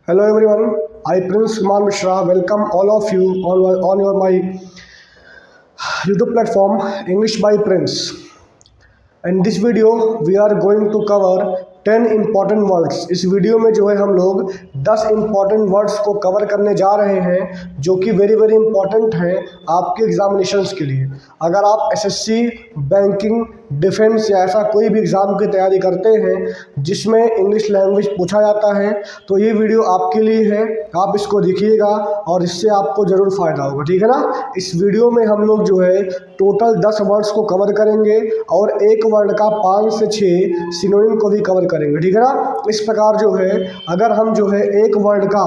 Hello everyone, I Prince Kumar Mishra welcome all of you on your my YouTube platform English by Prince. In this video we are going to cover 10 important words। इस video में जो है हम लोग 10 important words को cover करने जा रहे हैं जो कि वेरी इंपॉर्टेंट हैं आपके एग्जामिनेशंस के लिए। अगर आप एसएससी, बैंकिंग, डिफेंस या ऐसा कोई भी एग्ज़ाम की तैयारी करते हैं जिसमें इंग्लिश लैंग्वेज पूछा जाता है तो ये वीडियो आपके लिए है। आप इसको देखिएगा और इससे आपको ज़रूर फ़ायदा होगा, ठीक है ना। इस वीडियो में हम लोग जो है टोटल 10 वर्ड्स को कवर करेंगे और एक वर्ड का 5 से 6 सिनोनिम को भी कवर करेंगे, ठीक है ना। इस प्रकार जो है अगर हम जो है एक वर्ड का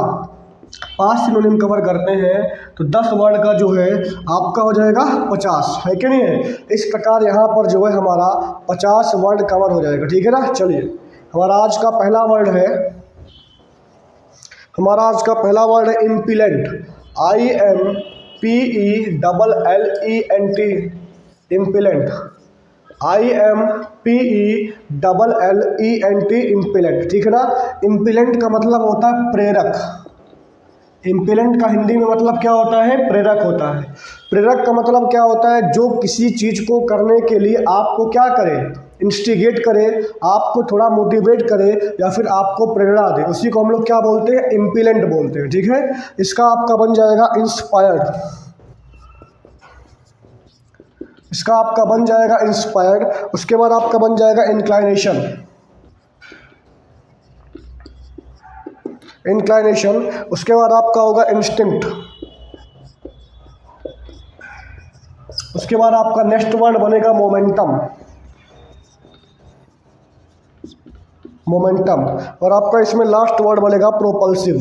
5 सिनोनिम कवर करते हैं तो 10 वर्ड का जो है आपका हो जाएगा 50, है कि नहीं है। इस प्रकार यहाँ पर जो है हमारा 50 वर्ड कवर हो जाएगा, ठीक है ना। चलिए हमारा आज का पहला वर्ड है इम्पिलेंट। IMPELLENT इम्पिलेंट। IMPELLENT इम्पिलेंट, ठीक है ना। इम्पिलेंट का मतलब होता है प्रेरक। इम्पिलेंट का हिंदी में मतलब क्या होता है? प्रेरक होता है। प्रेरक का मतलब क्या होता है? जो किसी चीज़ को करने के लिए आपको क्या करे, इंस्टिगेट करे, आपको थोड़ा मोटिवेट करे या फिर आपको प्रेरणा दे, उसी को हम लोग क्या बोलते हैं? इम्पिलेंट बोलते हैं, ठीक है। इसका आपका बन जाएगा इंस्पायर्ड। इसका आपका बन जाएगा इंस्पायर्ड। उसके बाद आपका बन जाएगा इंक्लाइनेशन। उसके बाद आपका होगा इंस्टिंक्ट। उसके बाद आपका नेक्स्ट वर्ड बनेगा मोमेंटम। और आपका इसमें लास्ट वर्ड बनेगा प्रोपल्सिव।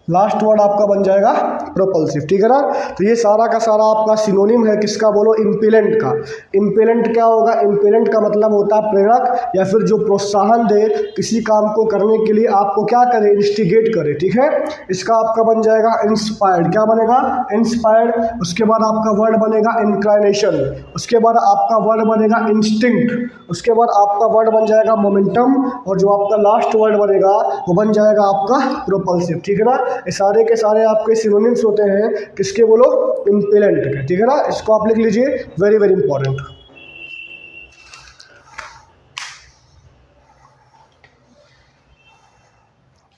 लास्ट वर्ड आपका बन जाएगा प्रोपल्सिव, ठीक है ना। तो ये सारा का सारा आपका सिनोनिम है किसका? बोलो, इम्पिलेंट का। इम्पिलेंट क्या होगा? इम्पिलेंट का मतलब होता है प्रेरक या फिर जो प्रोत्साहन दे, किसी काम को करने के लिए आपको क्या करे, इंस्टिगेट करे, ठीक है। इसका आपका बन जाएगा इंस्पायर्ड। क्या बनेगा? इंस्पायर्ड। उसके बाद आपका वर्ड बनेगा इंक्लाइनेशन। उसके बाद आपका वर्ड बनेगा इंस्टिंक्ट। उसके बाद आपका वर्ड बन जाएगा मोमेंटम और जो आपका लास्ट वर्ड बनेगा वो बन जाएगा आपका प्रोपल्सिव, ठीक है ना। ये सारे के सारे आपके सिनोनिम्स होते हैं किसके? बोलो, इम्पिलेंट के, ठीक है ना। इसको आप लिख लीजिए, वेरी इंपॉर्टेंट।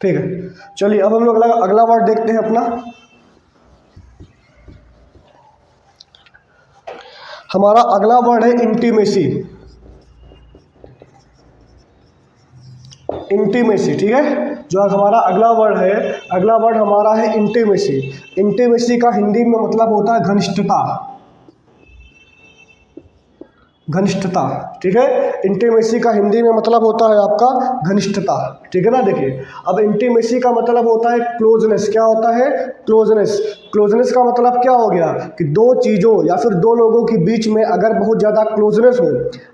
ठीक है, चलिए अब हम लोग अगला वर्ड देखते हैं अपना। हमारा अगला वर्ड है इंटीमेसी। इंटीमेसी, ठीक है। जो हमारा अगला वर्ड हमारा है इंटीमेसी। इंटीमेसी का हिंदी में मतलब होता है घनिष्ठता, ठीक है। इंटीमेसी का हिंदी में मतलब होता है आपका घनिष्ठता, ठीक है ना। देखिए अब इंटीमेसी का मतलब होता है क्लोजनेस। क्या होता है? क्लोजनेस का मतलब क्या हो गया कि दो चीज़ों या फिर दो लोगों के बीच में अगर बहुत ज़्यादा क्लोजनेस हो,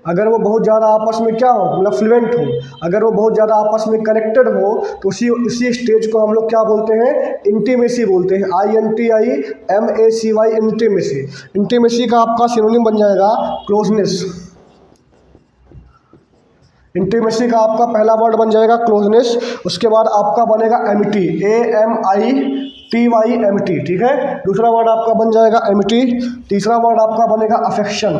अगर वो बहुत ज़्यादा आपस में क्या हो, मतलब फ्लुएंट हो, अगर वो बहुत ज़्यादा आपस में कनेक्टेड हो तो उसी स्टेज को हम लोग क्या बोलते हैं? इंटीमेसी बोलते हैं। INTIMACY intimacy. इंटीमेसी का आपका सिनोनिम बन जाएगा क्लोजनेस। इंटीमेसी का आपका पहला वर्ड बन जाएगा क्लोजनेस। उसके बाद आपका बनेगा एमिटी। AMITY, ठीक है। दूसरा वर्ड आपका बन जाएगा एमिटी। तीसरा वर्ड आपका बनेगा अफेक्शन।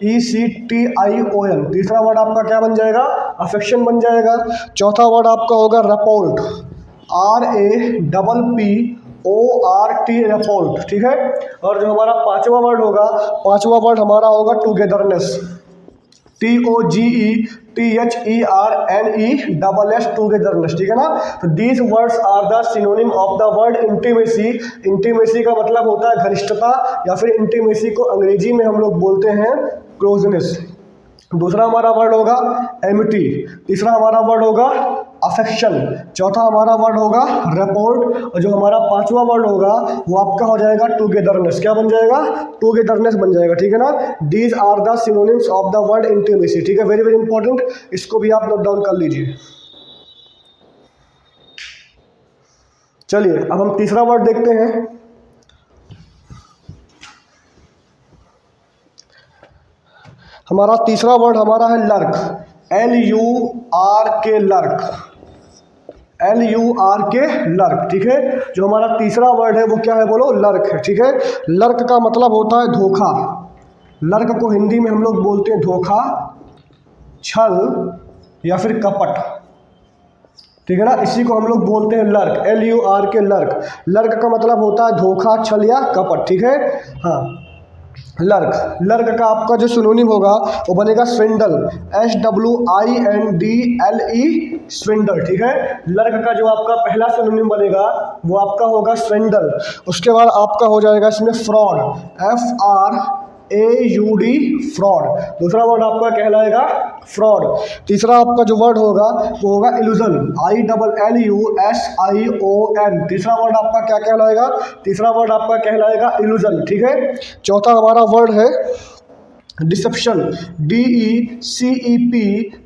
AFFECTION। तीसरा वर्ड आपका क्या बन जाएगा? अफेक्शन बन जाएगा। चौथा वर्ड आपका होगा रपोल्ट। RAPPORT, रपोल्ट, ठीक है। और जो हमारा पांचवा वर्ड हमारा होगा टुगेदरनेस। TOGETHERNESS, टुगेदरनेस, ठीक है ना। तो these words are the synonym of the word intimacy. Intimacy का मतलब होता है घनिष्ठता या फिर इंटीमेसी को अंग्रेजी में हम लोग बोलते हैं क्लोजनेस। दूसरा हमारा वर्ड होगा एमिटी। तीसरा हमारा वर्ड होगा अफेक्शन। चौथा हमारा वर्ड होगा रपोर्ट और जो हमारा पांचवा वर्ड होगा वो आपका हो जाएगा टुगेदरनेस। क्या बन जाएगा? टुगेदरनेस बन जाएगा, ठीक है ना। These are the synonyms of the word intimacy, ठीक है। वेरी इंपॉर्टेंट, इसको भी आप नोट डाउन कर लीजिए। चलिए अब हम तीसरा वर्ड देखते हैं। हमारा तीसरा वर्ड हमारा है lurk. LURK lurk, LURK lurk, ठीक है। जो हमारा तीसरा वर्ड है वो क्या है बोलो, लर्क है, ठीक है। लर्क का मतलब होता है धोखा। लर्क को हिंदी में हम लोग बोलते हैं धोखा, छल या फिर कपट, ठीक है ना। इसी को हम लोग बोलते हैं लर्क, LURK लर्क। लर्क का मतलब होता है धोखा, छल या कपट, ठीक है। हाँ, लर्क, लर्क का आपका जो सिनोनिम होगा वो बनेगा स्विंडल, SWINDLE, स्विंडल, ठीक है। लर्क का जो आपका पहला सिनोनिम बनेगा वो आपका होगा स्विंडल। उसके बाद आपका हो जाएगा इसमें फ्रॉड, FRAUD, फ्रॉड। दूसरा वर्ड आपका कहलाएगा फ्रॉड। तीसरा आपका जो वर्ड होगा वो होगा इल्यूजन, ILLUSION। तीसरा वर्ड आपका क्या कहलाएगा, तीसरा वर्ड आपका कहलाएगा इल्यूजन, ठीक है। चौथा हमारा वर्ड है डिसेप्शन, DECEPTION।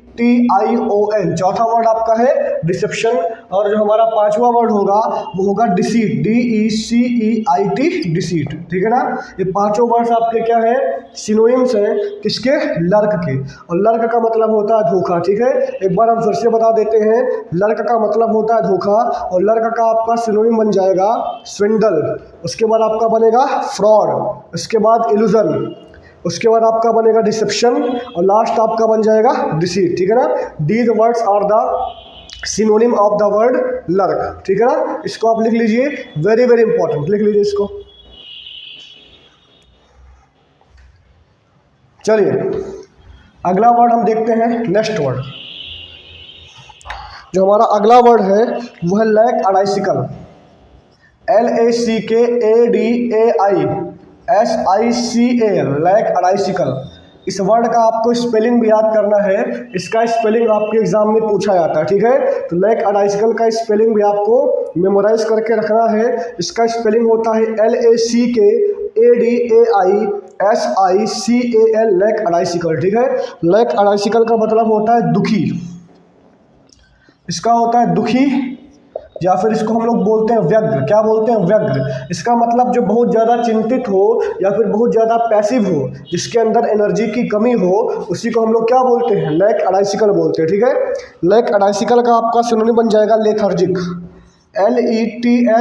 चौथा वर्ड आपका है डिसेप्शन। और जो हमारा पांचवा वर्ड होगा वो होगा डिसीट, DECEIT, डिसीट, ठीक है ना। ये पांचों वर्ड्स आपके क्या है, सिनोनिम्स हैं किसके, लर्क के। और लर्क का मतलब होता है धोखा, ठीक है। एक बार हम फिर से बता देते हैं, लर्क का मतलब होता है धोखा, और लर्क का आपका सिनोनिम बन जाएगा स्विंडल। उसके बाद आपका बनेगा फ्रॉड, उसके बाद इल्यूजन, उसके बाद आपका बनेगा डिसेप्शन, और लास्ट आपका बन जाएगा डिसीट, ठीक है ना। These words are the synonym of the word lurk, ठीक है ना। इसको आप लिख लीजिए, वेरी वेरी इंपॉर्टेंट, लिख लीजिए इसको। चलिए अगला वर्ड हम देखते हैं, नेक्स्ट वर्ड। जो हमारा अगला वर्ड है वो है लैक अडाइसिकल, LACKADAISICA, लैक अडाइसिकल। इस वर्ड का आपको स्पेलिंग भी याद करना है, इसका स्पेलिंग आपके एग्जाम में पूछा जाता है, ठीक है। तो लैक अडाइसिकल का स्पेलिंग भी आपको मेमोराइज करके रखना है। इसका स्पेलिंग होता है LACKADAISICAL, लैक अडाइसिकल, ठीक है। लैक अडाइसिकल का मतलब होता है दुखी, इसका होता है दुखी, या फिर इसको हम लोग बोलते हैं व्यग्र। क्या बोलते हैं, व्यग्र। इसका मतलब जो बहुत ज़्यादा चिंतित हो या फिर बहुत ज़्यादा पैसिव हो, जिसके अंदर एनर्जी की कमी हो, उसी को हम लोग क्या बोलते हैं, लैक अडाइसिकल बोलते हैं, ठीक है। लैक अडाइसिकल का आपका सिनोनिम बन जाएगा लेथर्जिक, LETHARGIC,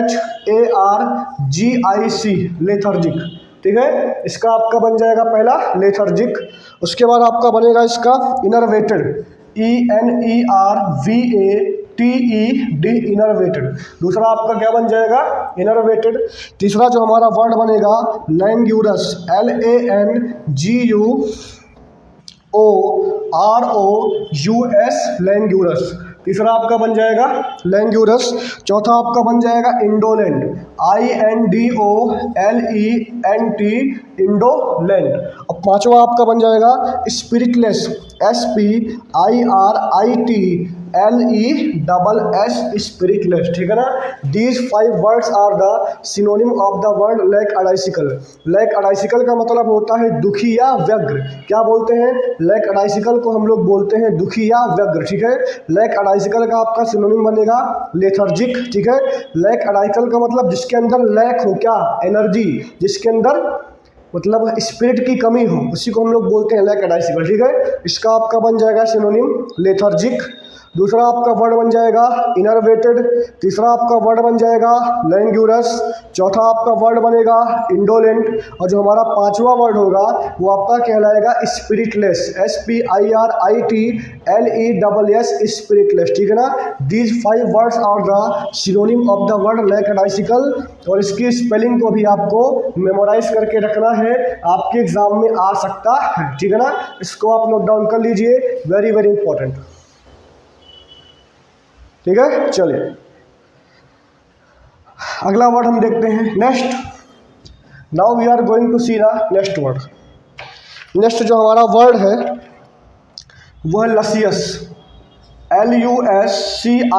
लेथर्जिक, ठीक है। इसका आपका बन जाएगा पहला लेथर्जिक। उसके बाद आपका बनेगा इसका इनरवेटेड, ENERVATED, इनरवेटेड। दूसरा आपका क्या बन जाएगा, इनरवेटेड। तीसरा जो हमारा वर्ड बनेगा लैंग्यूरस, LANGUOROUS, लैंग्यूरस। तीसरा आपका बन जाएगा लैंग्यूरस। चौथा आपका बन जाएगा इंडोलेंट, INDOLENT, इंडोलेंट। और पांचवा आपका बन जाएगा स्पिरिटलेस, SPIRITLESS, स्पिरिटलेस, ठीक है ना। These 5 words are the synonym of the word lackadaisical. Lackadaisical का मतलब होता है दुखी या व्यग्र। क्या बोलते हैं, लैक अडाइसिकल को हम लोग बोलते हैं दुखी या व्यग्र, ठीक है। लैक अडाइसिकल का आपका सिनोनिम बनेगा लेथर्जिक, ठीक है। लैक अडाइसिकल का मतलब जिसके अंदर लैक हो, क्या, एनर्जी, जिसके अंदर मतलब स्पिरिट की कमी हो, उसी को हम लोग बोलते हैं लैक अडाइसिकल, ठीक है। इसका आपका बन जाएगा सिनोनिम लेथर्जिक। दूसरा आपका वर्ड बन जाएगा इनरवेटेड। तीसरा आपका वर्ड बन जाएगा लैंग्यूरस। चौथा आपका वर्ड बनेगा इंडोलेंट। और जो हमारा पांचवा वर्ड होगा वो आपका कहलाएगा स्पिरिटलेस, SPIRITLESS, स्पिरिटलेस, ठीक है ना। These 5 words are the synonym of the word lackadaisical. और इसकी स्पेलिंग को भी आपको मेमोराइज करके रखना है, आपके एग्जाम में आ सकता है, ठीक है ना। इसको आप नोट डाउन कर लीजिए, वेरी वेरी इंपॉर्टेंट, ठीक है। चलिए अगला वर्ड हम देखते हैं, next. Now we are going to see the next word. Next जो हमारा वर्ड है वो है लसियस, LUSCIOUS,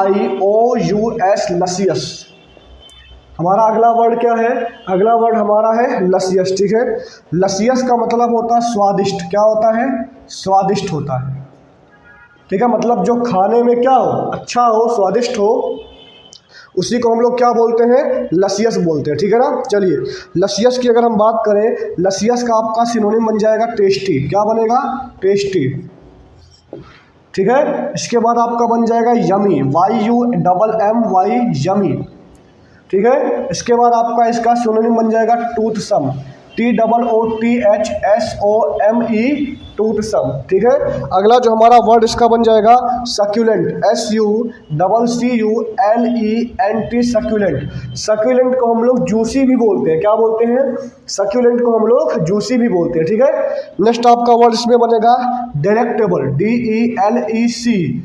लसियस। हमारा अगला वर्ड क्या है, अगला वर्ड हमारा है लसियस, ठीक है। लसियस का मतलब होता है स्वादिष्ट। क्या होता है, स्वादिष्ट होता है, ठीक है। मतलब जो खाने में क्या हो, अच्छा हो, स्वादिष्ट हो, उसी को हम लोग क्या बोलते हैं, लसियस बोलते हैं, ठीक है ना। चलिए लसियस की अगर हम बात करें, लसियस का आपका सिनोनिम बन जाएगा टेस्टी। क्या बनेगा, टेस्टी। ठीक है। इसके बाद आपका बन जाएगा यमी, YUMMY, यमी, ठीक है। इसके बाद आपका इसका सिनोनिम बन जाएगा टूथसम, TOOTHSOME, टूथसम, ठीक है। अगला जो हमारा वर्ड इसका बन जाएगा सक्यूलेंट, SUCCULENT, सक्यूलेंट। सक्यूलेंट को हम लोग जूसी भी बोलते हैं, क्या बोलते हैं? सक्यूलेंट को हम लोग जूसी भी बोलते हैं, ठीक है। नेक्स्ट आपका वर्ड इसमें बनेगा डेलेक्टेबल, DELECTABLE,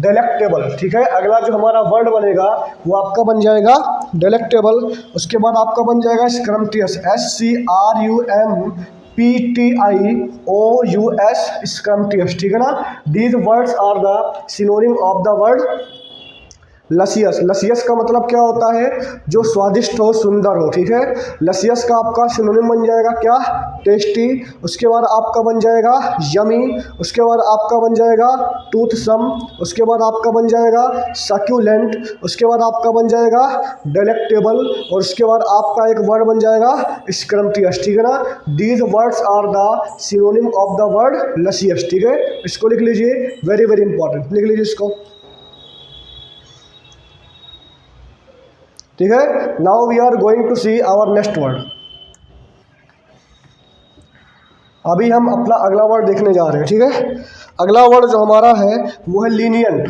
डेलेक्टेबल, ठीक है। अगला जो हमारा वर्ड बनेगा वो आपका बन जाएगा डेलेक्टेबल। उसके बाद आपका बन जाएगा स्क्रम्टियस, SCRUMPTIOUS, स्क्रम्टियस, ठीक है ना। These words are the synonym of the word luscious. Luscious का मतलब क्या होता है? जो स्वादिष्ट हो, सुंदर हो, ठीक है। लसियस का आपका सिनोनिम बन जाएगा क्या? टेस्टी। उसके बाद आपका बन जाएगा यमी। उसके बाद आपका बन जाएगा टूथसम। उसके बाद आपका बन जाएगा सक्यूलेंट। उसके बाद आपका बन जाएगा डेलेक्टेबल। और उसके बाद आपका एक वर्ड बन जाएगा स्क्रम्टियस, ठीक है ना। These words are the synonym of the word luscious, ठीक है। इसको लिख लीजिए, वेरी वेरी इंपॉर्टेंट, लिख लीजिए इसको, ठीक है। Now we are going to see our next word. अभी हम अपना अगला वर्ड देखने जा रहे हैं, ठीक है। अगला वर्ड जो हमारा है वो है लीनियंट,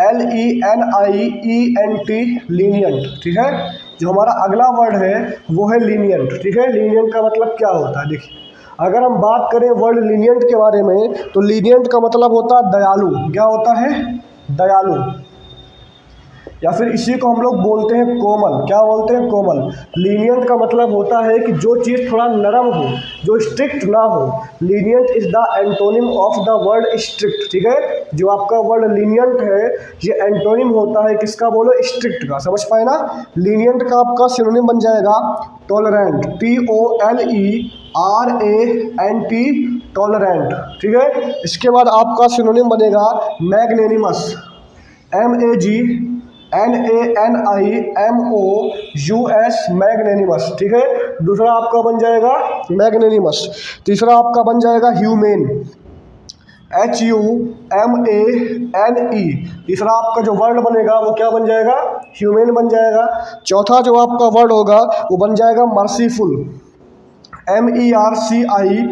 LENIENT, लीनियंट, ठीक है। जो हमारा अगला वर्ड है वो है लीनियंट, ठीक है। लीनियंट का मतलब क्या होता है? देखिए, अगर हम बात करें वर्ड लीनियंट के बारे में तो लीनियंट का मतलब होता है दयालु। क्या होता है? दयालु। या फिर इसी को हम लोग बोलते हैं कोमल। क्या बोलते हैं? कोमल। लीनियंट का मतलब होता है कि जो चीज़ थोड़ा नरम हो, जो स्ट्रिक्ट ना हो। Lenient is the antonym of the word strict, ठीक है। जो आपका वर्ड लीनियंट है ये एंटोनिम होता है किसका? बोलो, स्ट्रिक्ट का। समझ पाए ना। लीनियंट का आपका सिनोनिम बन जाएगा टॉलरेंट, TOLERANT, टॉलरेंट, ठीक है। इसके बाद आपका सिनोनिम बनेगा मैग्नेनिमस, MAGNANIMOUS, मैग्नेनिमस, ठीक है। दूसरा आपका बन जाएगा मैग्नेनिमस। तीसरा आपका बन जाएगा ह्यूमेन, HUMANE। तीसरा आपका जो वर्ड बनेगा वो क्या बन जाएगा? ह्यूमेन बन जाएगा। चौथा जो आपका वर्ड होगा वो बन जाएगा मर्सीफुल, MERCIFUL,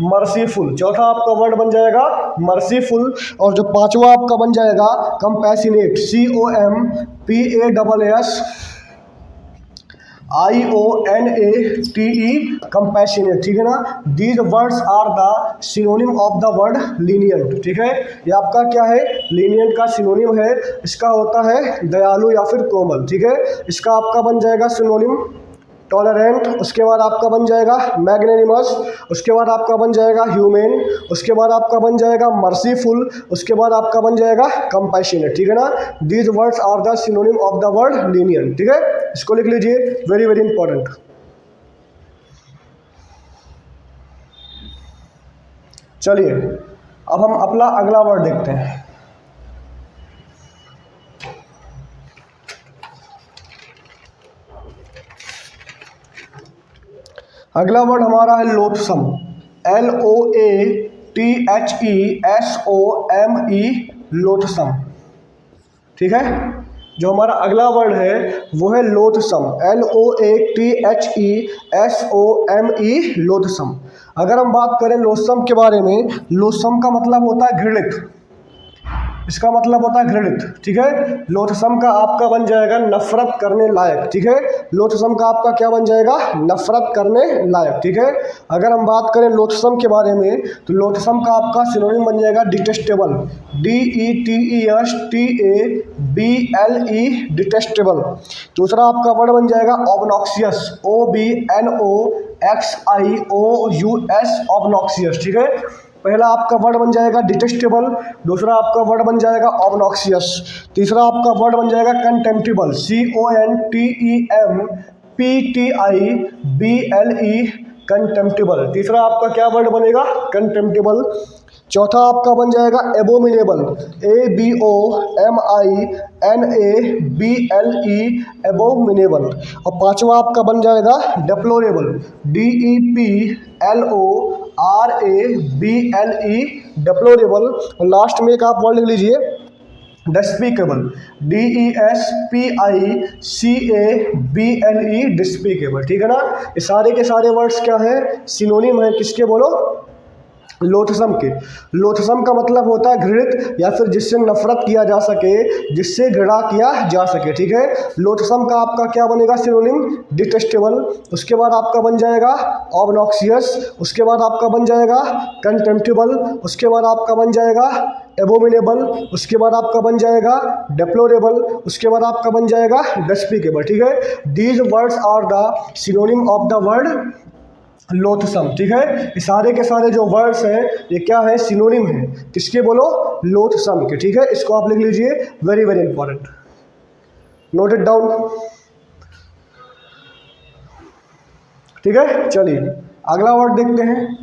मर्सीफुल। चौथा आपका वर्ड बन जाएगा मर्सीफुल। और जो पांचवा आपका बन जाएगा कंपैशनेट, COMPASSIONATE, कंपैशनेट, ठीक है ना। These words are the synonym of the word lenient, ठीक है। ये आपका क्या है? लीनियंट का सिनोनिम है, इसका होता है दयालु या फिर कोमल, ठीक है। इसका आपका बन जाएगा सिनोनिम टॉलरेंट। उसके बाद आपका बन जाएगा मैग्नेनिमस। उसके बाद आपका बन जाएगा ह्यूमेन। उसके बाद आपका बन जाएगा मर्सीफुल। उसके बाद आपका बन जाएगा कंपैशनेट, ठीक है ना। These words are the synonym of the word lenient, ठीक है। इसको लिख लीजिए, वेरी वेरी इंपॉर्टेंट। चलिए अब हम अपना अगला वर्ड देखते हैं। अगला वर्ड हमारा है लोथसम, LOATHESOME, लोथसम, ठीक है। जो हमारा अगला वर्ड है वो है लोथसम, LOATHESOME, लोथसम। अगर हम बात करें लोथसम के बारे में, लोथसम का मतलब होता है घृणित। इसका मतलब होता है घृणित, ठीक है। लोथसम का आपका बन जाएगा नफरत करने लायक, ठीक है। लोथसम का आपका क्या बन जाएगा? नफरत करने लायक, ठीक है। अगर हम बात करें लोथसम के बारे में तो लोथसम का आपका सिनोनिम बन जाएगा डिटेस्टेबल, DETESTABLE, डिटेस्टेबल। दूसरा आपका वर्ड बन जाएगा ऑब्नॉक्सियस, OBNOXIOUS, ऑब्नॉक्सियस, ठीक है। पहला आपका वर्ड बन जाएगा डिटेस्टेबल। दूसरा आपका वर्ड बन जाएगा ऑब्नॉक्सियस। तीसरा आपका वर्ड बन जाएगा कंटेम्प्टिबल, CONTEMPTIBLE, कंटेम्प्टिबल। तीसरा आपका क्या वर्ड बनेगा? कंटेम्प्टिबल। चौथा आपका बन जाएगा एबोमिनेबल, ABOMINABLE, एबोमिनेबल। और पांचवा आपका बन जाएगा डेप्लोरेबल, DEPLORABLE, RABLE, डेप्लोरेबल। और लास्ट में एक आप वर्ड लिख लीजिए डिस्पीकेबल, DESPICABLE, डिस्पीकेबल। ठीक है ना। ये सारे के सारे वर्ड्स क्या हैं, सिनोनिम है किसके बोलो, लोथसम के। लोथसम का मतलब होता है घृणित या फिर जिससे नफरत किया जा सके, जिससे घृणा किया जा सके। ठीक है। लोथसम का आपका क्या बनेगा सिनोनिम, डिटेस्टेबल। उसके बाद आपका बन जाएगा ऑबनॉक्सियस। उसके बाद आपका बन जाएगा कंटेम्प्टिबल। उसके बाद आपका बन जाएगा एबोमिनेबल। उसके बाद आपका बन जाएगा डेप्लोरेबल। उसके बाद आपका बन जाएगा डिस्पीकेबल। ठीक है। These words are the synonym of the word loathsome. ठीक है। ये सारे के सारे जो वर्ड्स हैं ये क्या है, सिनोनिम है किसके बोलो, लोथसम के। ठीक है। इसको आप लिख लीजिए, very very important, note it down. ठीक है। चलिए अगला वर्ड देखते हैं।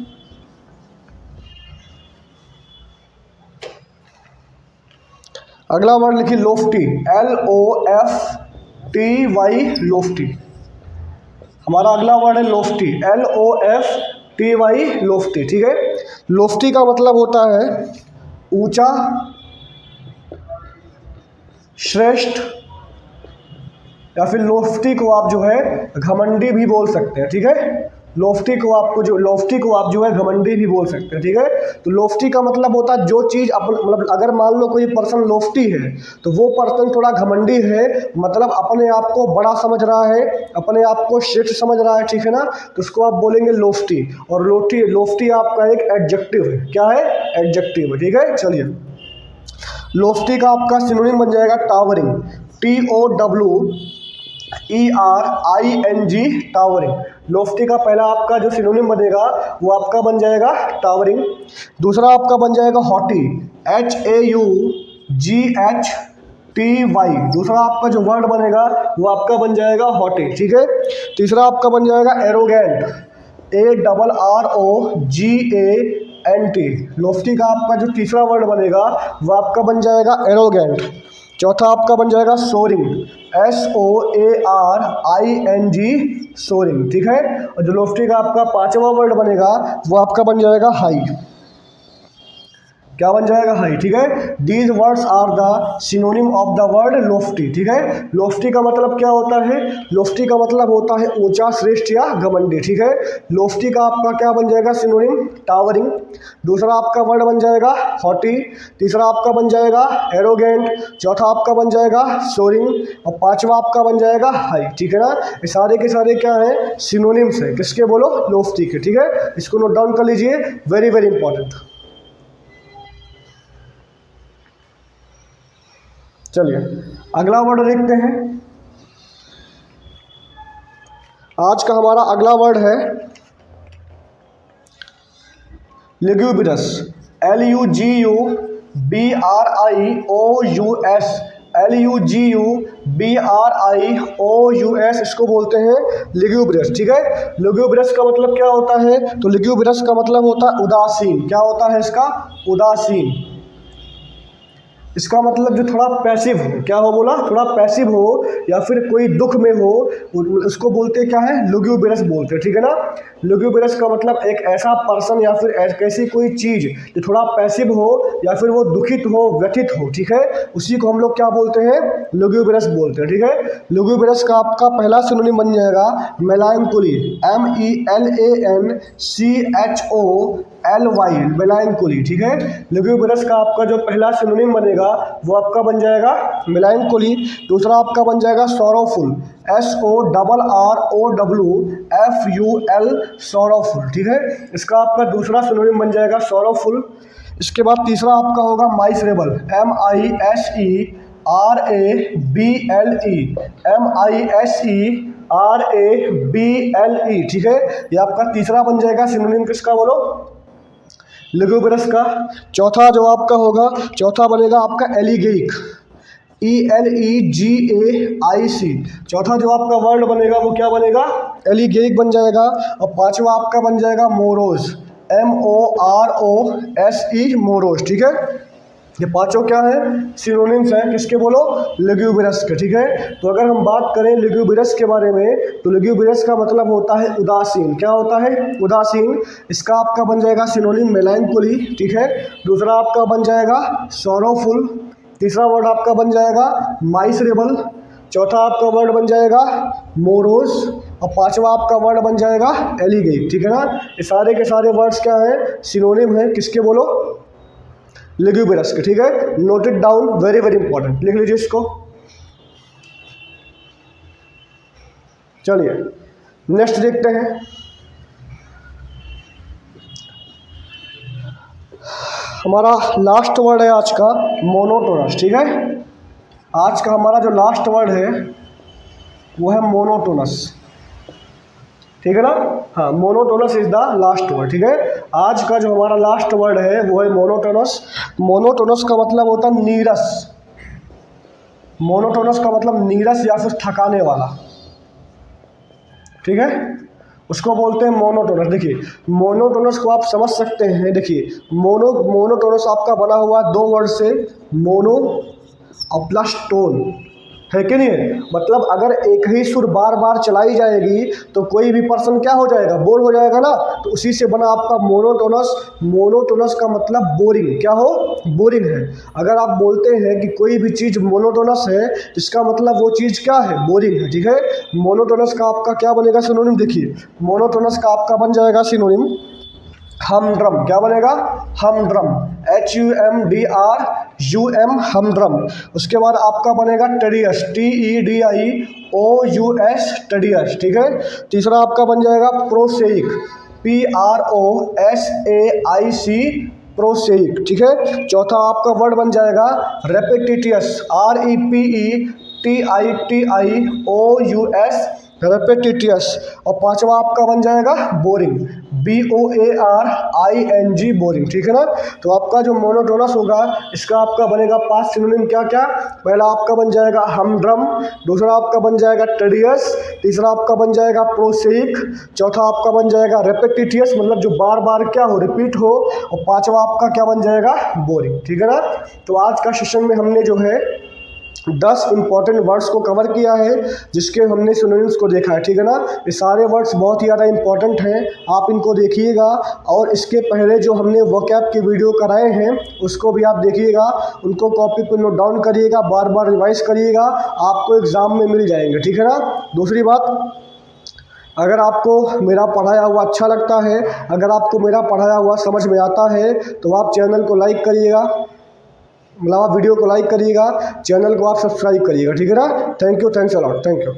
अगला वर्ड लिखिए लोफ्टी, LOFTY, लोफ्टी। हमारा अगला वर्ड है लोफ्टी, LOFTY, लोफ्टी। ठीक है। लोफ्टी का मतलब होता है ऊंचा, श्रेष्ठ, या फिर लोफ्टी को आप जो है घमंडी भी बोल सकते हैं। ठीक है। लोफ्टी को आप जो है घमंडी भी बोल सकते हैं। ठीक है। तो लोफ्टी का मतलब होता है जो चीज़ मतलब अगर मान लो कोई पर्सन लोफ्टी है तो वो पर्सन थोड़ा घमंडी है, मतलब अपने आप को बड़ा समझ रहा है, अपने आप को श्रेष्ठ समझ रहा है। ठीक है ना। तो उसको आप बोलेंगे लोफ्टी। और लोफ्टी आपका एक एडजेक्टिव है। क्या है, एडजेक्टिव है। ठीक है। चलिए लोफ्टी का आपका सिनोनिम बन जाएगा टावरिंग, TOWERING, टावरिंग। लोफ्टी का पहला आपका जो सिनोनिम बनेगा वो आपका बन जाएगा टावरिंग। दूसरा आपका बन जाएगा हॉटी, HAUGHTY। दूसरा आपका जो वर्ड बनेगा वो आपका बन जाएगा हॉटी। ठीक है। तीसरा आपका बन जाएगा एरोगेंट, ARROGANT। लोफ्टी का आपका जो तीसरा वर्ड बनेगा वो आपका बन जाएगा एरोगेंट। चौथा आपका बन जाएगा सोरिंग, SOARING, सोरिंग। ठीक है। और जो लोफ्टी का आपका पांचवा वर्ड बनेगा वो आपका बन जाएगा हाई। क्या बन जाएगा, हाई। ठीक है। These words are the synonym of the word lofty. ठीक है। लोफ्टी का मतलब क्या होता है, लोफ्टी का मतलब होता है ऊंचा, श्रेष्ठ या घमंडी। ठीक है। लोफ्टी का आपका क्या बन जाएगा सिनोनिम, टावरिंग। दूसरा आपका वर्ड बन जाएगा हॉटी। तीसरा आपका बन जाएगा एरोगेंट। चौथा आपका बन जाएगा सोरिंग। और पांचवा आपका बन जाएगा हाई। ठीक है ना। ये सारे के सारे क्या है, सिनोनिम्स है किसके बोलो, लोफ्टी के। ठीक है। इसको नोट डाउन कर लीजिए, वेरी वेरी इंपॉर्टेंट। चलिए अगला वर्ड देखते हैं। आज का हमारा अगला वर्ड है ल्यूगुब्रस, LUGUBRIOUS, LUGUBRIOUS, इसको बोलते हैं ल्यूगुब्रस। ठीक है। ल्यूगुब्रस का मतलब क्या होता है, तो ल्यूगुब्रस का मतलब होता है उदासीन। क्या होता है इसका, उदासीन। इसका मतलब जो थोड़ा पैसिव हो, क्या हो बोला, थोड़ा पैसिव हो या फिर कोई दुख में हो, उसको बोलते क्या है, ल्यूगुब्रस बोलते हैं। ठीक है ना। ल्यूगुब्रस का मतलब एक ऐसा पर्सन या फिर ऐसी कोई चीज़ जो थोड़ा पैसिव हो या फिर वो दुखित हो, व्यथित हो। ठीक है। उसी को हम लोग क्या बोलते हैं, ल्यूगुब्रस बोलते हैं। ठीक है। ल्यूगुब्रस का आपका पहला सिनोनिम बन जाएगा मेलानकोली, MELANCHOLY, मेलानकोली। ठीक है। ल्यूगुब्रस का आपका जो पहला सिनोनिम बनेगा वो आपका बन जाएगा मेलानकोली। दूसरा आपका बन जाएगा सॉरोफुल, SORROWFUL, सॉरोफुल। ठीक है। इसका आपका दूसरा सिनोनिम बन जाएगा सॉरोफुल। इसके बाद तीसरा आपका होगा माइसरेबल, MISERABLE, ठीक है। ये आपका तीसरा बन जाएगा सिनोनिम किसका बोलो, ल्यूगुब्रस का। चौथा जो आपका होगा, चौथा बनेगा आपका एलिगेइक, ELEGAIC। चौथा जो आपका वर्ड बनेगा वो क्या बनेगा, एलिगेइक बन जाएगा। और पांचवा आपका बन जाएगा मोरोज, MOROSE, मोरोज। ठीक है। ये पांचों क्या है, सिनोनिम्स हैं किसके बोलो, ल्यूगुब्रियस के। ठीक है, तो अगर हम बात करें ल्यूगुब्रियस के बारे में, तो ल्यूगुब्रियस का मतलब होता है उदासीन। क्या होता है, उदासीन। इसका आपका बन जाएगा सिनोनिम मेलैंकोली। ठीक है, दूसरा आपका बन जाएगा सॉरोफुल, तीसरा वर्ड आपका बन जाएगा माइसरेबल, चौथा आपका वर्ड बन जाएगा मोरोज, और पांचवा आपका वर्ड बन जाएगा एलिगेट। ठीक है ना, ये सारे के सारे वर्ड्स क्या हैं, सिनोनिम है किसके बोलो, ल्यूगुब्रियस के। ठीक है, note it down, very very important, लिख लीजिए इसको। चलिए नेक्स्ट देखते हैं। हमारा लास्ट वर्ड है आज का मोनोटोनस। ठीक है, आज का हमारा जो लास्ट वर्ड है वो है मोनोटोनस। ठीक है ना, हाँ, monotonous is the last word. ठीक है, आज का जो हमारा लास्ट वर्ड है वो है मोनोटोनस। मोनोटोनस का मतलब होता है नीरस। मोनोटोनस का मतलब नीरस या फिर थकाने वाला। ठीक है, उसको बोलते हैं मोनोटोनस। देखिए मोनोटोनस को आप समझ सकते हैं। देखिए मोनोटोनस आपका बना हुआ है दो वर्ड से, मोनो और प्लस टोन, है कि नहीं है। मतलब अगर एक ही सुर बार बार चलाई जाएगी तो कोई भी पर्सन क्या हो जाएगा, बोर हो जाएगा ना। तो उसी से बना आपका मोनोटोनस। मोनोटोनस का मतलब बोरिंग, क्या हो, बोरिंग है। अगर आप बोलते हैं कि कोई भी चीज़ मोनोटोनस है, इसका मतलब वो चीज़ क्या है, बोरिंग है। ठीक है, मोनोटोनस का आपका क्या बनेगा सिनोनिम, देखिए मोनोटोनस का आपका बन जाएगा सिनोनिम हमड्रम। क्या बनेगा, हमड्रम, HUMDRUM, हमड्रम। उसके बाद आपका बनेगा टेडियस, TEDIOUS, टेडियस। ठीक है, तीसरा आपका बन जाएगा प्रोसेइक, PROSAIC, प्रोसेइक। ठीक है, चौथा आपका वर्ड बन जाएगा रेपेटिटियस, REPETITIOUS, रेपेटिटियस। और पांचवा आपका बन जाएगा बोरिंग, BOARING, बोरिंग। ठीक है ना, तो आपका जो मोनोटोनस होगा इसका आपका बनेगा पांच सिनोनिम। क्या क्या, पहला आपका बन जाएगा हमड्रम, दूसरा आपका बन जाएगा टेडियस, तीसरा आपका बन जाएगा प्रोसेइक, चौथा आपका बन जाएगा रेपेटिटियस मतलब जो बार बार क्या हो, रिपीट हो, और पांचवा आपका क्या बन जाएगा, बोरिंग। ठीक है ना, तो आज का सेशन में हमने जो है 10 इंपॉर्टेंट वर्ड्स को कवर किया है, जिसके हमने सिनोनिम्स को देखा है। ठीक है ना, ये सारे वर्ड्स बहुत ही ज़्यादा इंपॉर्टेंट हैं, आप इनको देखिएगा। और इसके पहले जो हमने वोकैब के वीडियो कराए हैं उसको भी आप देखिएगा, उनको कॉपी पर नोट डाउन करिएगा, बार बार रिवाइज करिएगा, आपको एग्ज़ाम में मिल जाएंगे। ठीक है ना, दूसरी बात, अगर आपको मेरा पढ़ाया हुआ अच्छा लगता है, अगर आपको मेरा पढ़ाया हुआ समझ में आता है, तो आप चैनल को लाइक करिएगा, मतलब आप वीडियो को लाइक करिएगा, चैनल को आप सब्सक्राइब करिएगा। ठीक है ना, thank you, thanks a lot, thank you.